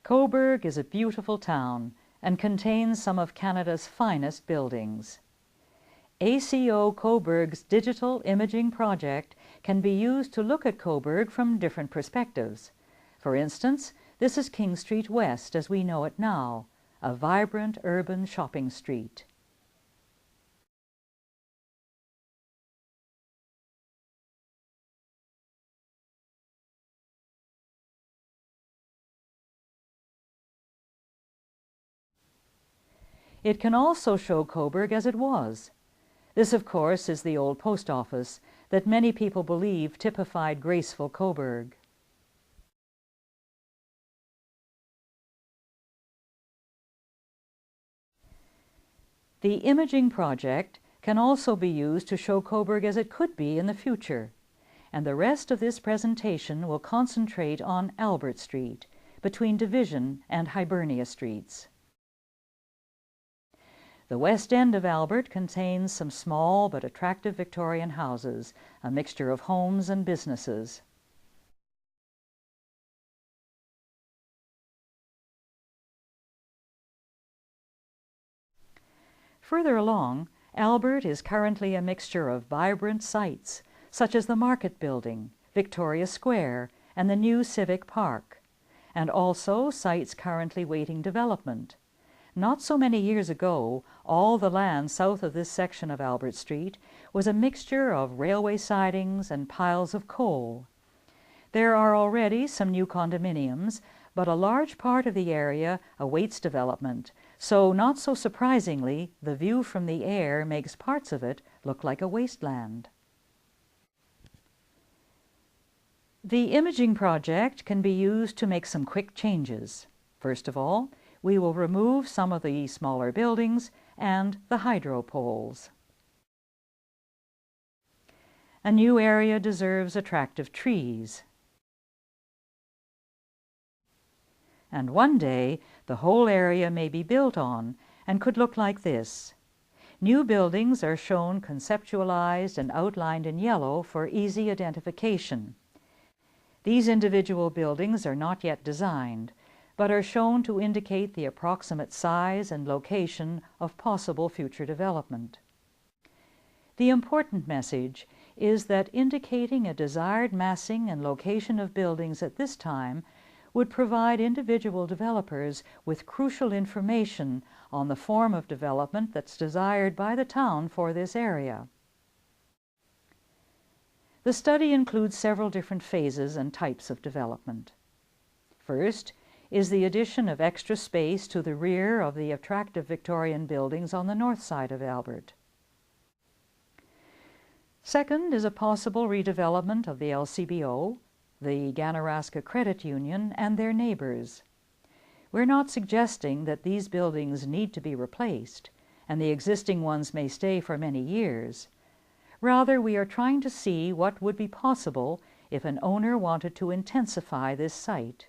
Cobourg is a beautiful town and contains some of Canada's finest buildings. ACO Cobourg's digital imaging project can be used to look at Cobourg from different perspectives. For instance, this is King Street West as we know it now, a vibrant urban shopping street. It can also show Cobourg as it was. This, of course, is the old post office that many people believe typified graceful Cobourg. The imaging project can also be used to show Cobourg as it could be in the future, and the rest of this presentation will concentrate on Albert Street, between Division and Hibernia Streets. The west end of Albert contains some small but attractive Victorian houses, a mixture of homes and businesses. Further along, Albert is currently a mixture of vibrant sites, such as the Market Building, Victoria Square, and the new Civic Park, and also sites currently waiting development. Not so many years ago, all the land south of this section of Albert Street was a mixture of railway sidings and piles of coal. There are already some new condominiums, but a large part of the area awaits development, so not so surprisingly, the view from the air makes parts of it look like a wasteland. The imaging project can be used to make some quick changes. First of all, we will remove some of the smaller buildings and the hydro poles. A new area deserves attractive trees. And one day, the whole area may be built on and could look like this. New buildings are shown conceptualized and outlined in yellow for easy identification. These individual buildings are not yet designed, but are shown to indicate the approximate size and location of possible future development. The important message is that indicating a desired massing and location of buildings at this time would provide individual developers with crucial information on the form of development that's desired by the town for this area. The study includes several different phases and types of development. First is the addition of extra space to the rear of the attractive Victorian buildings on the north side of Albert. Second is a possible redevelopment of the LCBO, the Ganaraska Credit Union, and their neighbors. We're not suggesting that these buildings need to be replaced, and the existing ones may stay for many years. Rather, we are trying to see what would be possible if an owner wanted to intensify this site.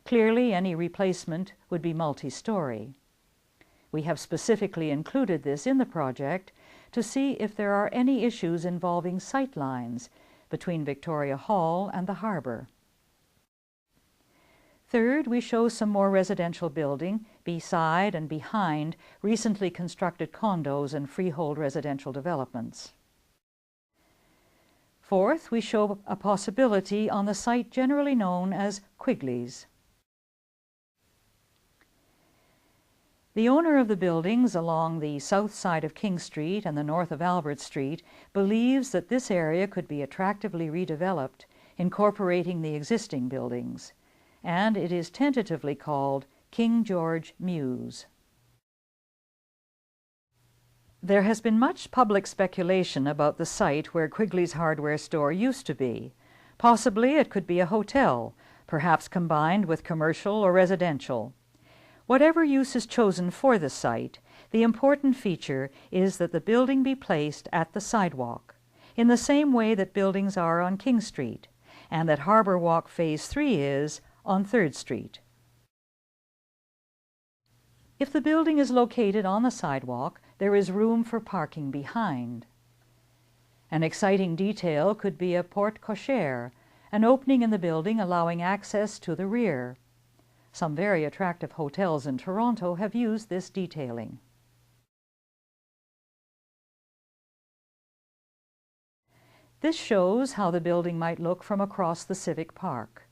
Clearly, any replacement would be multi-story. We have specifically included this in the project to see if there are any issues involving sight lines between Victoria Hall and the harbour. Third, we show some more residential building beside and behind recently constructed condos and freehold residential developments. Fourth, we show a possibility on the site generally known as Quigley's. The owner of the buildings along the south side of King Street and the north of Albert Street believes that this area could be attractively redeveloped, incorporating the existing buildings, and it is tentatively called King George Mews. There has been much public speculation about the site where Quigley's hardware store used to be. Possibly it could be a hotel, perhaps combined with commercial or residential. Whatever use is chosen for the site, the important feature is that the building be placed at the sidewalk, in the same way that buildings are on King Street, and that Harbour Walk Phase 3 is on 3rd Street. If the building is located on the sidewalk, there is room for parking behind. An exciting detail could be a porte cochere, an opening in the building allowing access to the rear. Some very attractive hotels in Toronto have used this detailing. This shows how the building might look from across the Civic Park.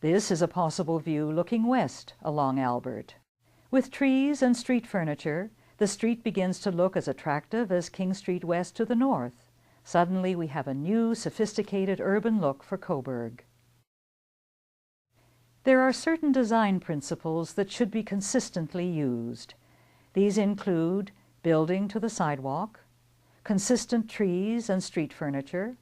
This is a possible view looking west along Albert. With trees and street furniture, the street begins to look as attractive as King Street West to the north. Suddenly we have a new, sophisticated urban look for Cobourg. There are certain design principles that should be consistently used. These include building to the sidewalk, consistent trees and street furniture,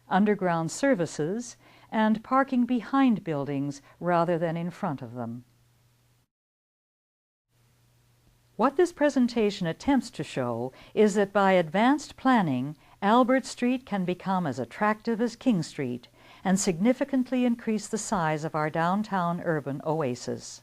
underground services, and parking behind buildings rather than in front of them. What this presentation attempts to show is that by advanced planning, Albert Street can become as attractive as King Street and significantly increase the size of our downtown urban oasis.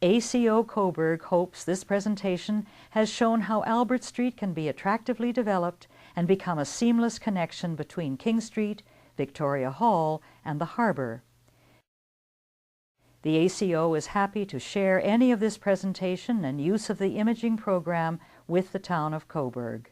ACO Cobourg hopes this presentation has shown how Albert Street can be attractively developed and become a seamless connection between King Street, Victoria Hall, and the harbor. The ACO is happy to share any of this presentation and use of the imaging program with the town of Cobourg.